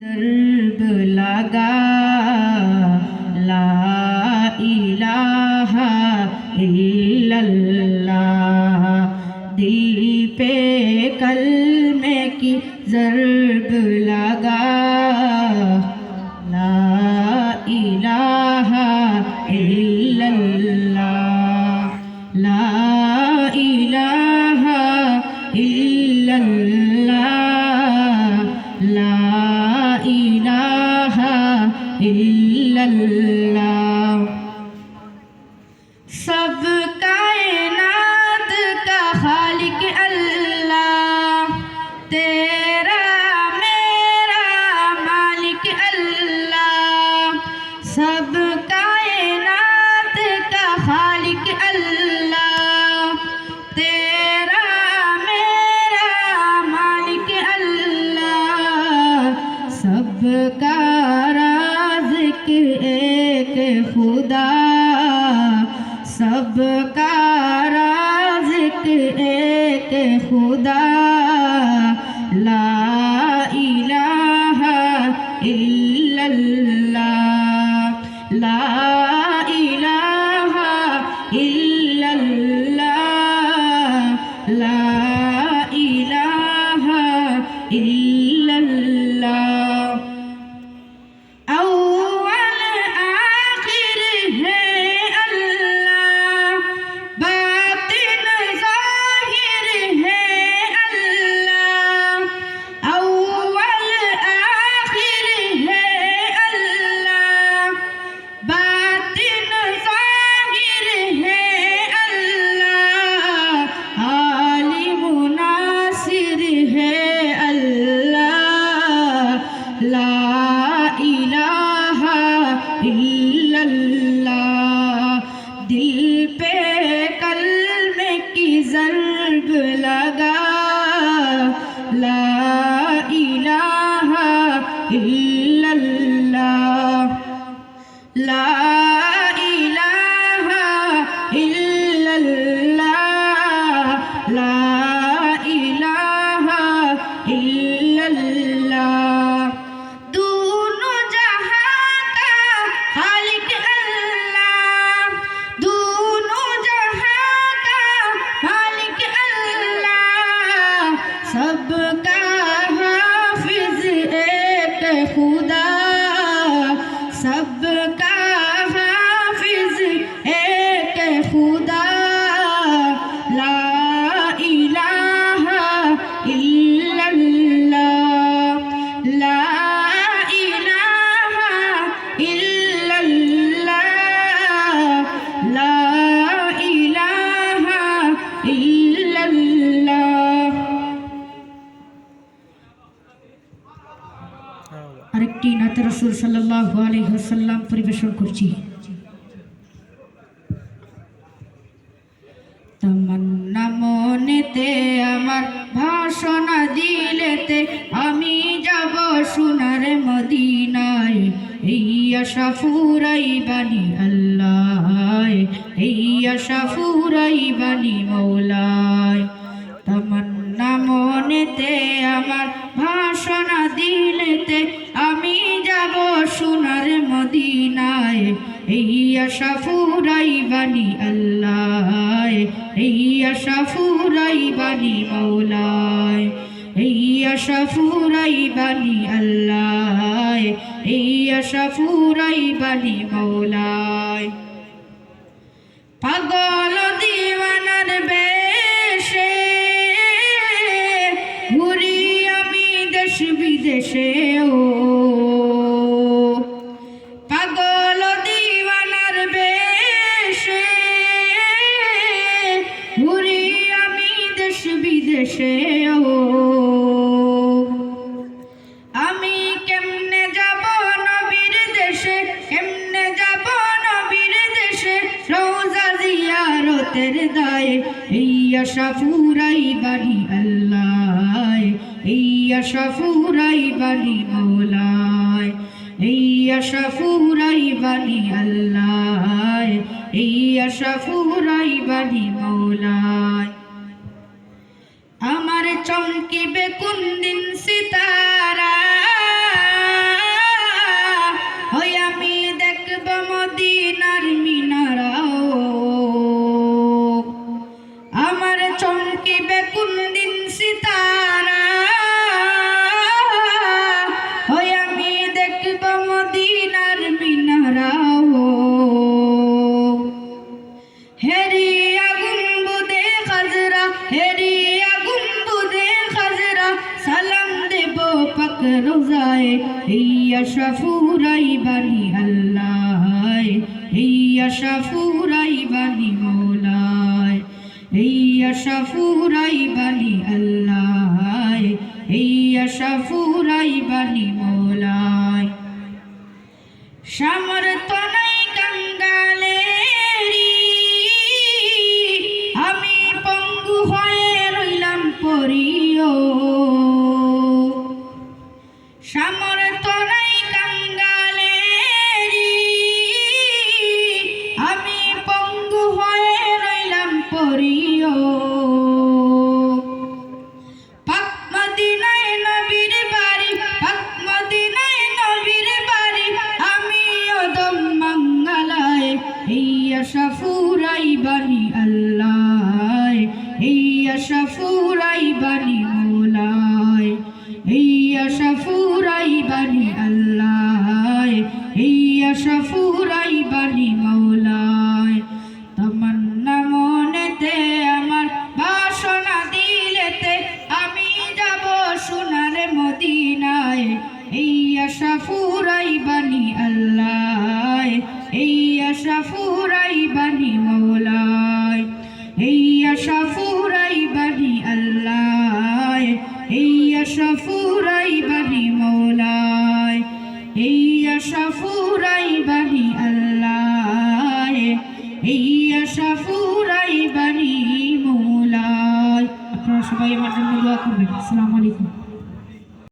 दर्द लगा ला इलाहा इल्लल्लाह, दिल पे कलमे की ज़र्ब लगा ला इलाहा इल्लल्लाह, ला इलाहा इल्लल्लाह, ला इलाहा इल्लल्लाह। सब कायनात का खालिक अल्लाह, तेरा मेरा मालिक अल्लाह। सब कायनात का खालिक अल्लाह, तेरा मेरा मालिक अल्लाह। सबका राज़िक़ एक खुदा, सबका राज़िक़ एक खुदा। ला इलाहा इल्लल्लाह, ला इलाहा इल्लल्लाह, ला इलाहा इल्लल्लाह। अव्वल आखिर है अल्लाह, बातिन ज़ाहिर है अल्लाह। अव्वल आखिर है अल्लाह, बातिन ज़ाहिर है अल्लाह। आलिम नासिर है अल्लाह, ला इलाहा इल्लल्लाह। दिल पे कलमे की ज़र्ब लगा ला इलाहा इल्लल्लाह, ला इलाहा इल्लल्लाह, ला इलाहा इल्लल्लाह। दोनों जहां का खालिक अल्लाह, दोनों जहां का मालिक अल्लाह। सबका हाफिज एक खुदा, सबका हाफिज एक खुदा। ला इलाहा इल्लल्लाह, ला इलाहा इल्लल्लाह, ला इलाहा इल्लल्लाह। আরেকটি নাতে রাসূল সাল্লাল্লাহু আলাইহি ওয়াসাল্লাম পরিবেশন করছি। তামান্না মনেতে আমার ভাষণা দিলেতে, আমি যাব সোনার মদিনায়। এই আশা ফুরাইবানি আল্লাহ, এই আশা ফুরাইবানি মওলায়। তামান্না মনেতে আমার ভাষণা দিলেতে, আমি যাব সোনার মদিনায়। এই আশা ফুরাইবানি আল্লাহ, এই আশা ফুরাইবানি মওলায়। এই আশা ফুরাইবানি আল্লাহ, এই আশা ফুরাইবানি মওলায়। পাগল দিওয়ানার বেশে ঘুরি আমি দেশ বিদেশে, ও পাগল দিওয়ানার বেশে ঘুরি আমি দেশ বিদেশে, ও আমি কেমনে যাব নবীর দেশে, কেমনে যাব নবীর দেশে। রওজা জিয়ারতের দায়ে এই আশা ফুরাইবানি আল্লাহ, এই আশা ফুরাইবানি মওলায়। এই আশা ফুরাইবানি আল্লাহ, এই আশা ফুরাইবানি মওলায়। আমার চমকিবে কোন দিন সিতারা, এই আশা ফুরাইবানি আল্লাহ, এই আশা ফুরাইবানি মৌলায়, এই আশা ফুরাইবানি আল্লাহ, এই আশা ফুরাইবানি মৌলায়। সামর্থ্য নাই কাঙ্গালেরি, আমি পঙ্গু হয়ে রইলাম পরিও। সামর্থ্য নাই কাঙ্গালেরি, আমি পঙ্গু হয়ে রইলাম পরিও। পাক মদিনায় নবীর বাড়ি, পাক মদিনায় নবীর বাড়ি, আমি ওদম মঙ্গলায়। এই আশা ফুরাইবানি আল্লাহ, এই আশা ফুরাইবানি মৌলায়, এই আশা ফুরাইবানি আল্লাহ, এই আশা ফুরাইবানি মৌলায়। তামান্না মনেতে আমার, বাসনা দিলেতে আমি যাব সোনার মদিনায়। এই আশা ফুরাইবানি আল্লাহ, এই আশা ফুরাইবানি মৌলায়, এই আশা ফুরাইবানি আল্লাহ, এই আশা ফুরাইবানি মৌলায়, এই আশা ফুরাইবানি আল্লাহ, এই আশা ফুরাইবানি মৌলায়। আপনারা সবাই আমার জন্য দোয়া করবেন। আসসালামু আলাইকুম।